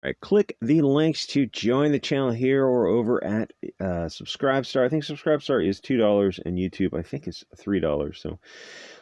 Right, click the links to join the channel here or over at Subscribestar. I think Subscribestar is $2 and YouTube, I think, is $3. So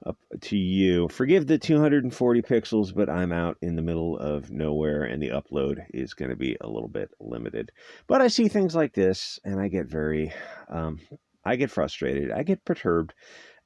up to you. Forgive the 240 pixels, but I'm out in the middle of nowhere and the upload is going to be a little bit limited. But I see things like this and I get I get frustrated. I get perturbed.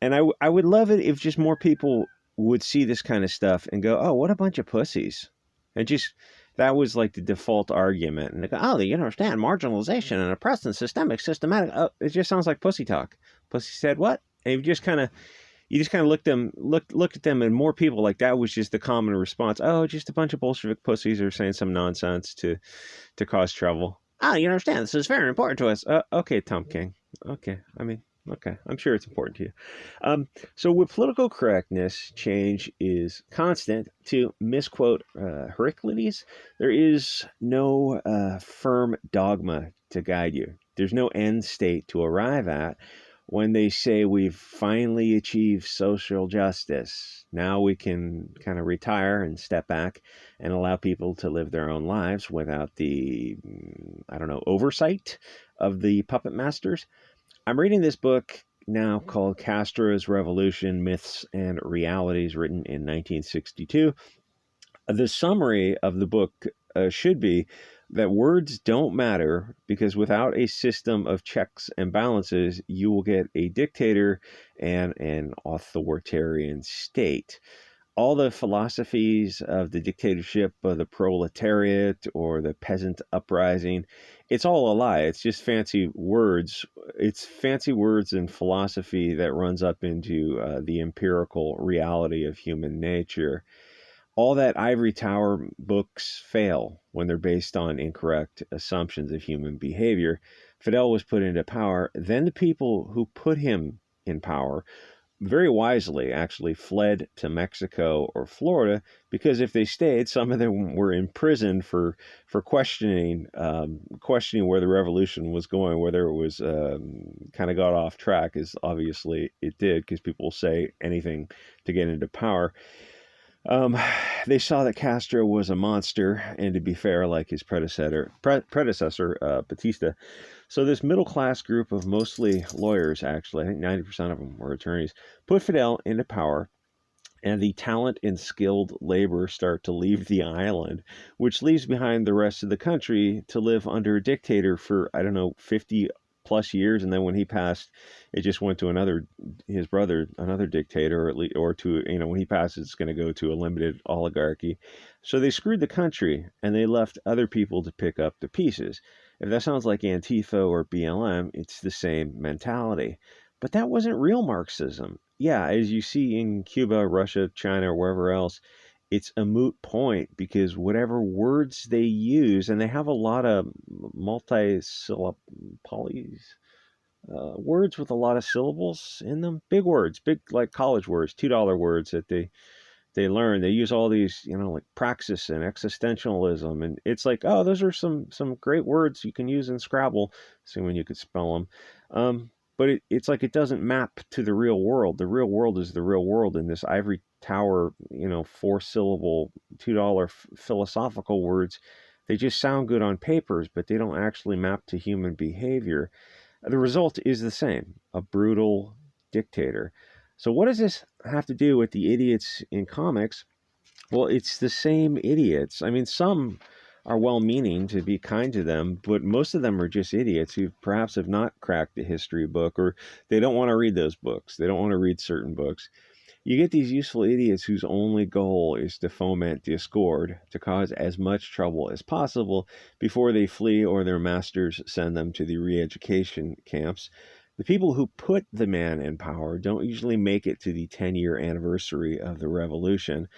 And I would love it if just more people would see this kind of stuff and go, oh, what a bunch of pussies. And just, that was like the default argument. And they go, oh, you understand marginalization and oppression, systematic. Oh, it just sounds like pussy talk. Pussy said what? And you just kind of look at them, and more people like that was just the common response. Oh, just a bunch of Bolshevik pussies are saying some nonsense to cause trouble. Oh, you understand this is very important to us. Okay, Tom King. Okay, I mean, okay, I'm sure it's important to you. So with political correctness, change is constant. To misquote Heraclides, there is no firm dogma to guide you. There's no end state to arrive at. When they say we've finally achieved social justice, now we can kind of retire and step back and allow people to live their own lives without the, I don't know, oversight of the puppet masters. I'm reading this book now called Castro's Revolution, Myths and Realities, written in 1962. The summary of the book should be that words don't matter because without a system of checks and balances, you will get a dictator and an authoritarian state. All the philosophies of the dictatorship of the proletariat or the peasant uprising, it's all a lie. It's just fancy words. It's fancy words and philosophy that runs up into the empirical reality of human nature. All that ivory tower books fail when they're based on incorrect assumptions of human behavior. Fidel was put into power. Then the people who put him in power very wisely actually fled to Mexico or Florida, because if they stayed, some of them were imprisoned for questioning where the revolution was going, whether it was kind of got off track, as obviously it did, because people say anything to get into power. They saw that Castro was a monster, and to be fair, like his predecessor, Batista. So this middle-class group of mostly lawyers, actually, I think 90% of them were attorneys, put Fidel into power, and the talent and skilled labor start to leave the island, which leaves behind the rest of the country to live under a dictator for, I don't know, 50 plus years. And then when he passed, it just went to his brother, another dictator, or to, when he passes, it's going to go to a limited oligarchy. So they screwed the country and they left other people to pick up the pieces. If that sounds like Antifa or BLM, it's the same mentality. But that wasn't real Marxism. Yeah, as you see in Cuba, Russia, China, or wherever else, it's a moot point because whatever words they use, and they have a lot of words with a lot of syllables in them, big words, big like college words, $2 words that they learn. They use all these, like praxis and existentialism, and it's like, oh, those are some great words you can use in Scrabble, assuming you could spell them. But it's like it doesn't map to the real world. The real world is the real world, and this ivory tower, 4-syllable, $2 philosophical words, they just sound good on papers, but they don't actually map to human behavior. The result is the same, a brutal dictator. So what does this have to do with the idiots in comics? Well, it's the same idiots. I mean, some are well-meaning to be kind to them, but most of them are just idiots who perhaps have not cracked a history book, or they don't want to read those books. They don't want to read certain books. You get these useful idiots whose only goal is to foment discord, to cause as much trouble as possible before they flee or their masters send them to the re-education camps. The people who put the man in power don't usually make it to the 10-year anniversary of the revolution.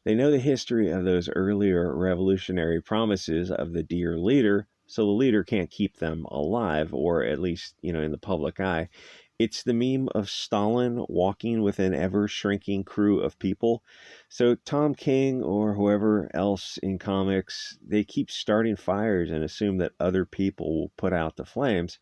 They know the history of those earlier revolutionary promises of the dear leader, so the leader can't keep them alive, or at least, in the public eye. It's the meme of Stalin walking with an ever-shrinking crew of people. So Tom King or whoever else in comics, they keep starting fires and assume that other people will put out the flames.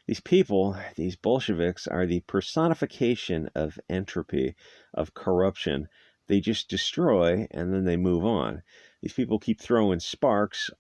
These people, these Bolsheviks, are the personification of entropy, of corruption. They just destroy and then they move on. These people keep throwing sparks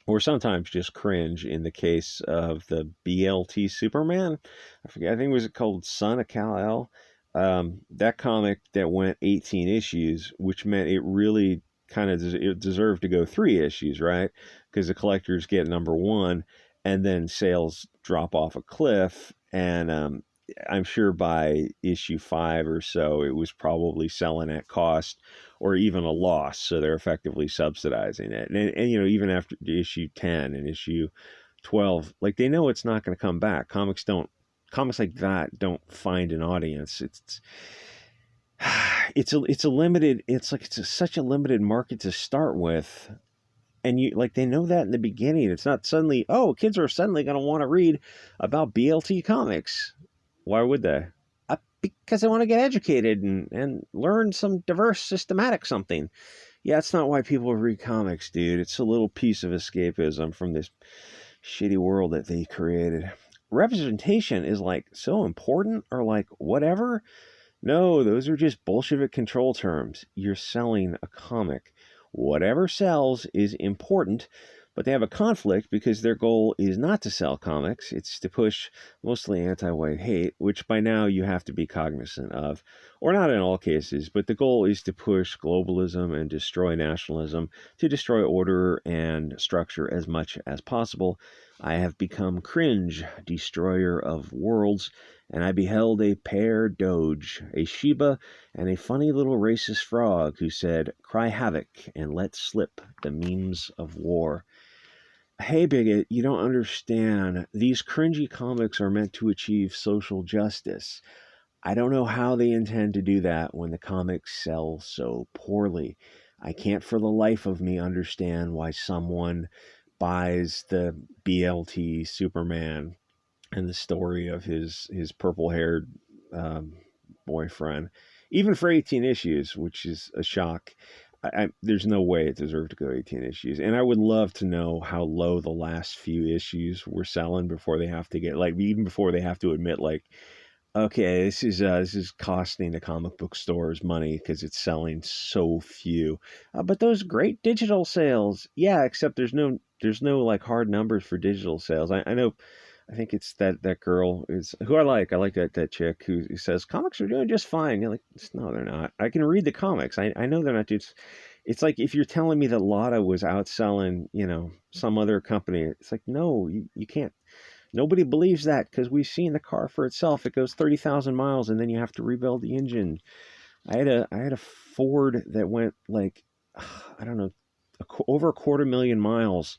or sometimes just cringe in the case of the BLT Superman. I forget, I think it was called Son of Kal-El. That comic that went 18 issues, which meant it really kind of it deserved to go 3 issues, right? Because the collectors get number one, and then sales drop off a cliff. And I'm sure by issue 5 or so, it was probably selling at cost or even a loss. So they're effectively subsidizing it. And you know, even after issue 10 and issue 12, like they know it's not going to come back. Comics like that don't find an audience. It's a limited, it's such a limited market to start with. And you like they know that in the beginning. It's not suddenly, oh, kids are suddenly going to want to read about BLT comics. Why would they? Because they want to get educated and learn some diverse systematic something. Yeah, it's not why people read comics, dude. It's a little piece of escapism from this shitty world that they created. Representation is like so important or like whatever. No, those are just Bolshevik control terms. You're selling a comic. Whatever sells is important, but they have a conflict because their goal is not to sell comics. It's to push mostly anti-white hate, which by now you have to be cognizant of. Or not in all cases, but the goal is to push globalism and destroy nationalism, to destroy order and structure as much as possible. I have become cringe, destroyer of worlds, and I beheld a pair doge, a Sheba, and a funny little racist frog who said, "Cry havoc and let slip the memes of war." Hey, bigot, you don't understand. These cringy comics are meant to achieve social justice. I don't know how they intend to do that when the comics sell so poorly. I can't for the life of me understand why someone buys the BLT Superman and the story of his purple haired um, boyfriend, even for 18 issues, which is a shock. There's no way it deserved to go 18 issues, and I would love to know how low the last few issues were selling before they have to get like even before they have to admit like, okay, this is costing the comic book stores money because it's selling so few. But those great digital sales, yeah, except there's no like hard numbers for digital sales. I know I think it's that girl is who I like. I like that chick who says comics are doing just fine. You're like, no, they're not. I can read the comics. I know they're not just. It's like if you're telling me that Lotta was outselling, some other company. It's like, no, you can't. Nobody believes that because we've seen the car for itself. It goes 30,000 miles and then you have to rebuild the engine. I had a Ford that went like, I don't know, over 250,000 miles.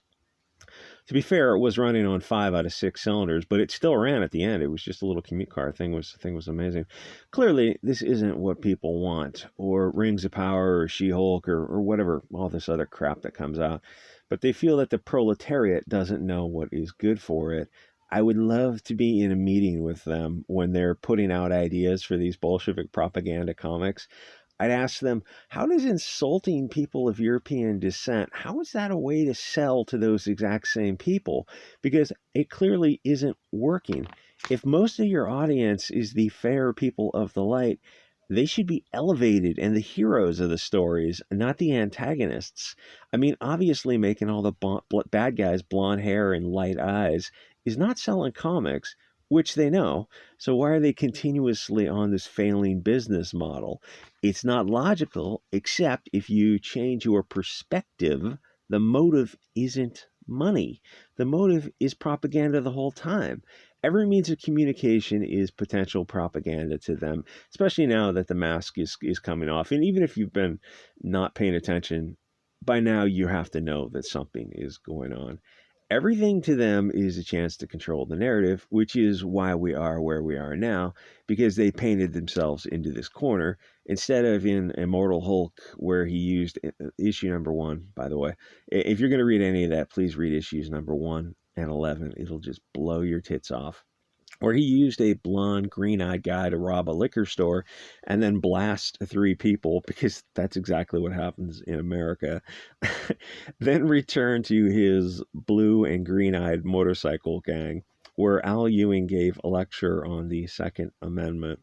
To be fair, it was running on 5 out of 6 cylinders, but it still ran at the end. It was just a little commute car. Thing was amazing. Clearly, this isn't what people want, or Rings of Power, or She-Hulk, or whatever, all this other crap that comes out. But they feel that the proletariat doesn't know what is good for it. I would love to be in a meeting with them when they're putting out ideas for these Bolshevik propaganda comics. I'd ask them, how does insulting people of European descent, how is that a way to sell to those exact same people? Because it clearly isn't working. If most of your audience is the fair people of the light, they should be elevated and the heroes of the stories, not the antagonists. I mean, obviously, making all the bad guys blonde hair and light eyes is not selling comics, which they know. So, why are they continuously on this failing business model? It's not logical, except if you change your perspective, the motive isn't money. The motive is propaganda the whole time. Every means of communication is potential propaganda to them, especially now that the mask is coming off. And even if you've been not paying attention, by now you have to know that something is going on. Everything to them is a chance to control the narrative, which is why we are where we are now, because they painted themselves into this corner instead of in Immortal Hulk, where he used issue number 1, by the way. If you're going to read any of that, please read issues number 1 and 11. It'll just blow your tits off, where he used a blonde, green-eyed guy to rob a liquor store and then blast 3 people, because that's exactly what happens in America. Then return to his blue and green-eyed motorcycle gang, where Al Ewing gave a lecture on the Second Amendment.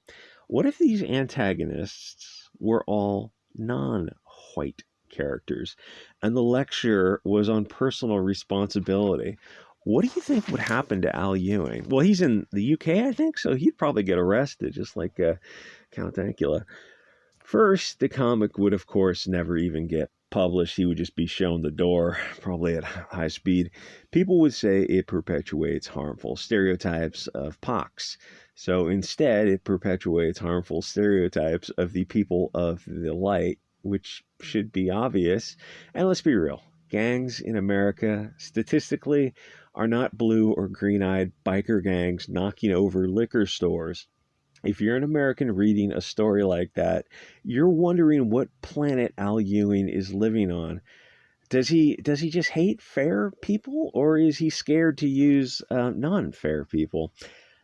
What if these antagonists were all non-white characters, and the lecture was on personal responsibility. What do you think would happen to Al Ewing? Well, he's in the UK, I think, so he'd probably get arrested, just like Count Dankula. First, the comic would, of course, never even get published. He would just be shown the door, probably at high speed. People would say it perpetuates harmful stereotypes of pox. So instead, it perpetuates harmful stereotypes of the people of the light, which should be obvious. And let's be real, gangs in America, statistically, are not blue or green eyed biker gangs knocking over liquor stores. If you're an American reading a story like that, you're wondering what planet Al Ewing is living on. Does he just hate fair people, or is he scared to use non-fair people?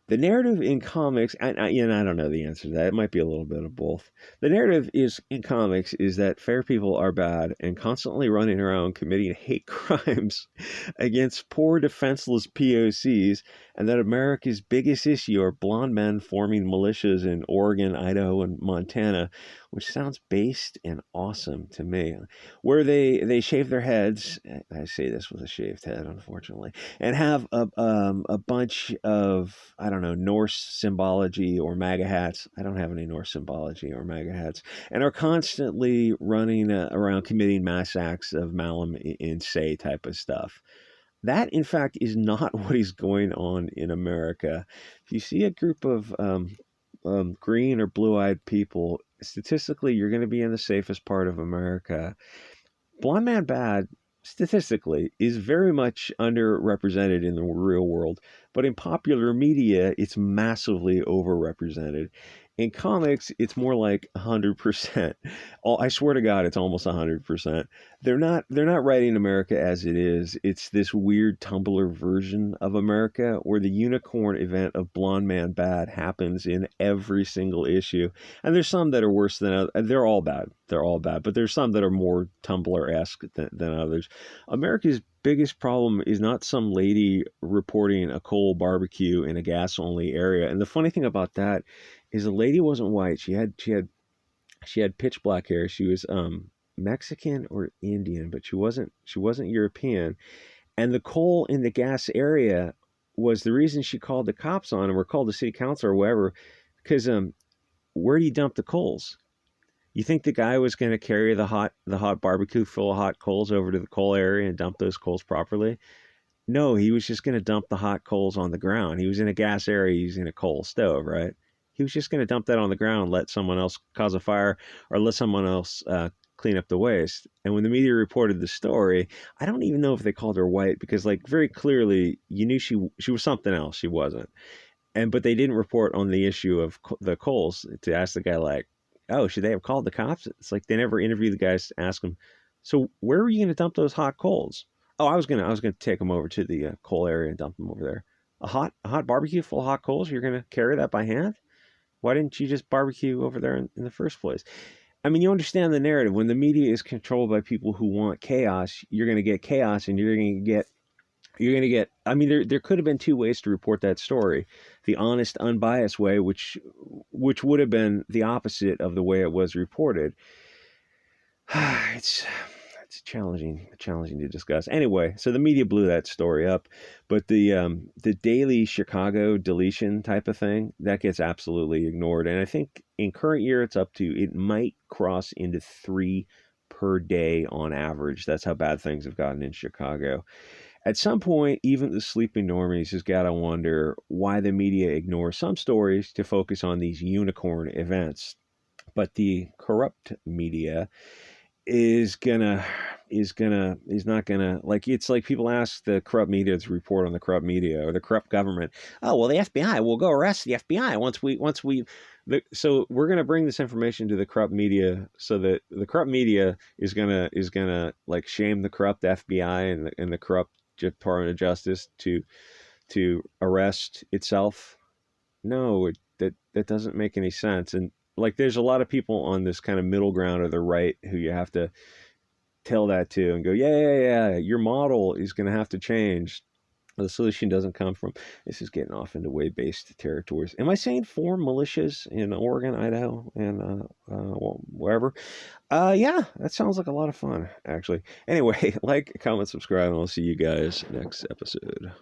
The narrative in comics, I don't know the answer to that. It might be a little bit of both. The narrative is in comics is that fair people are bad and constantly running around committing hate crimes against poor, defenseless POCs, and that America's biggest issue are blonde men forming militias in Oregon, Idaho, and Montana, which sounds based and awesome to me. Where they shave their heads. I say this with a shaved head, unfortunately, and have a bunch of, I don't know, Norse symbology or MAGA hats. I don't have any Norse symbology or MAGA hats, and are constantly running around committing mass acts of malum in se type of stuff. That, in fact, is not what is going on in America. If you see a group of green or blue-eyed people, statistically, you're going to be in the safest part of America. Blonde Man Bad, statistically, is very much underrepresented in the real world, but in popular media, it's massively overrepresented. In comics, it's more like 100%. I swear to God, it's almost 100%. They're not writing America as it is. It's this weird Tumblr version of America where the unicorn event of Blonde Man Bad happens in every single issue. And there's some that are worse than others. They're all bad. They're all bad. But there's some that are more Tumblr-esque than others. America's biggest problem is not some lady reporting a coal barbecue in a gas-only area. And the funny thing about that is the lady wasn't white. She had pitch black hair. She was Mexican or Indian, but she wasn't European. And the coal in the gas area was the reason she called the cops on him or called the city council or whatever, because where do you dump the coals? You think the guy was going to carry the hot barbecue full of hot coals over to the coal area and dump those coals properly? No, he was just going to dump the hot coals on the ground. He was in a gas area using a coal stove, right? He was just going to dump that on the ground, let someone else cause a fire, or let someone else clean up the waste. And when the media reported the story, I don't even know if they called her white because, like, very clearly, you knew she was something else. She wasn't. But they didn't report on the issue of the coals to ask the guy, like, oh, should they have called the cops? It's like they never interviewed the guys to ask them, so where were you going to dump those hot coals? Oh, I was gonna take them over to the coal area and dump them over there. A hot barbecue full of hot coals. You're gonna carry that by hand? Why didn't you just barbecue over there in the first place? I mean, you understand the narrative. When the media is controlled by people who want chaos, you're going to get chaos, and you're going to get. I mean, there could have been two ways to report that story: the honest, unbiased way, which would have been the opposite of the way it was reported. it's it's challenging to discuss. Anyway, so the media blew that story up, but the daily Chicago deletion type of thing that gets absolutely ignored. And I think in current year it might cross into 3 per day on average. That's how bad things have gotten in Chicago. At some point, even the sleeping normies has got to wonder why the media ignores some stories to focus on these unicorn events. But the corrupt media is not gonna, like, it's like people ask the corrupt media to report on the corrupt media or the corrupt government. Oh, well, the FBI will go arrest the FBI so we're gonna bring this information to the corrupt media so that the corrupt media is gonna like shame the corrupt FBI and the corrupt Department of Justice to arrest itself. No, that doesn't make any sense. And like, there's a lot of people on this kind of middle ground of the right who you have to tell that to and go, yeah, your model is going to have to change. the solution doesn't come from. This is getting off into way-based territories. Am I saying 4 militias in Oregon, Idaho, and wherever? Yeah, that sounds like a lot of fun, actually. Anyway, like, comment, subscribe, and I'll see you guys next episode.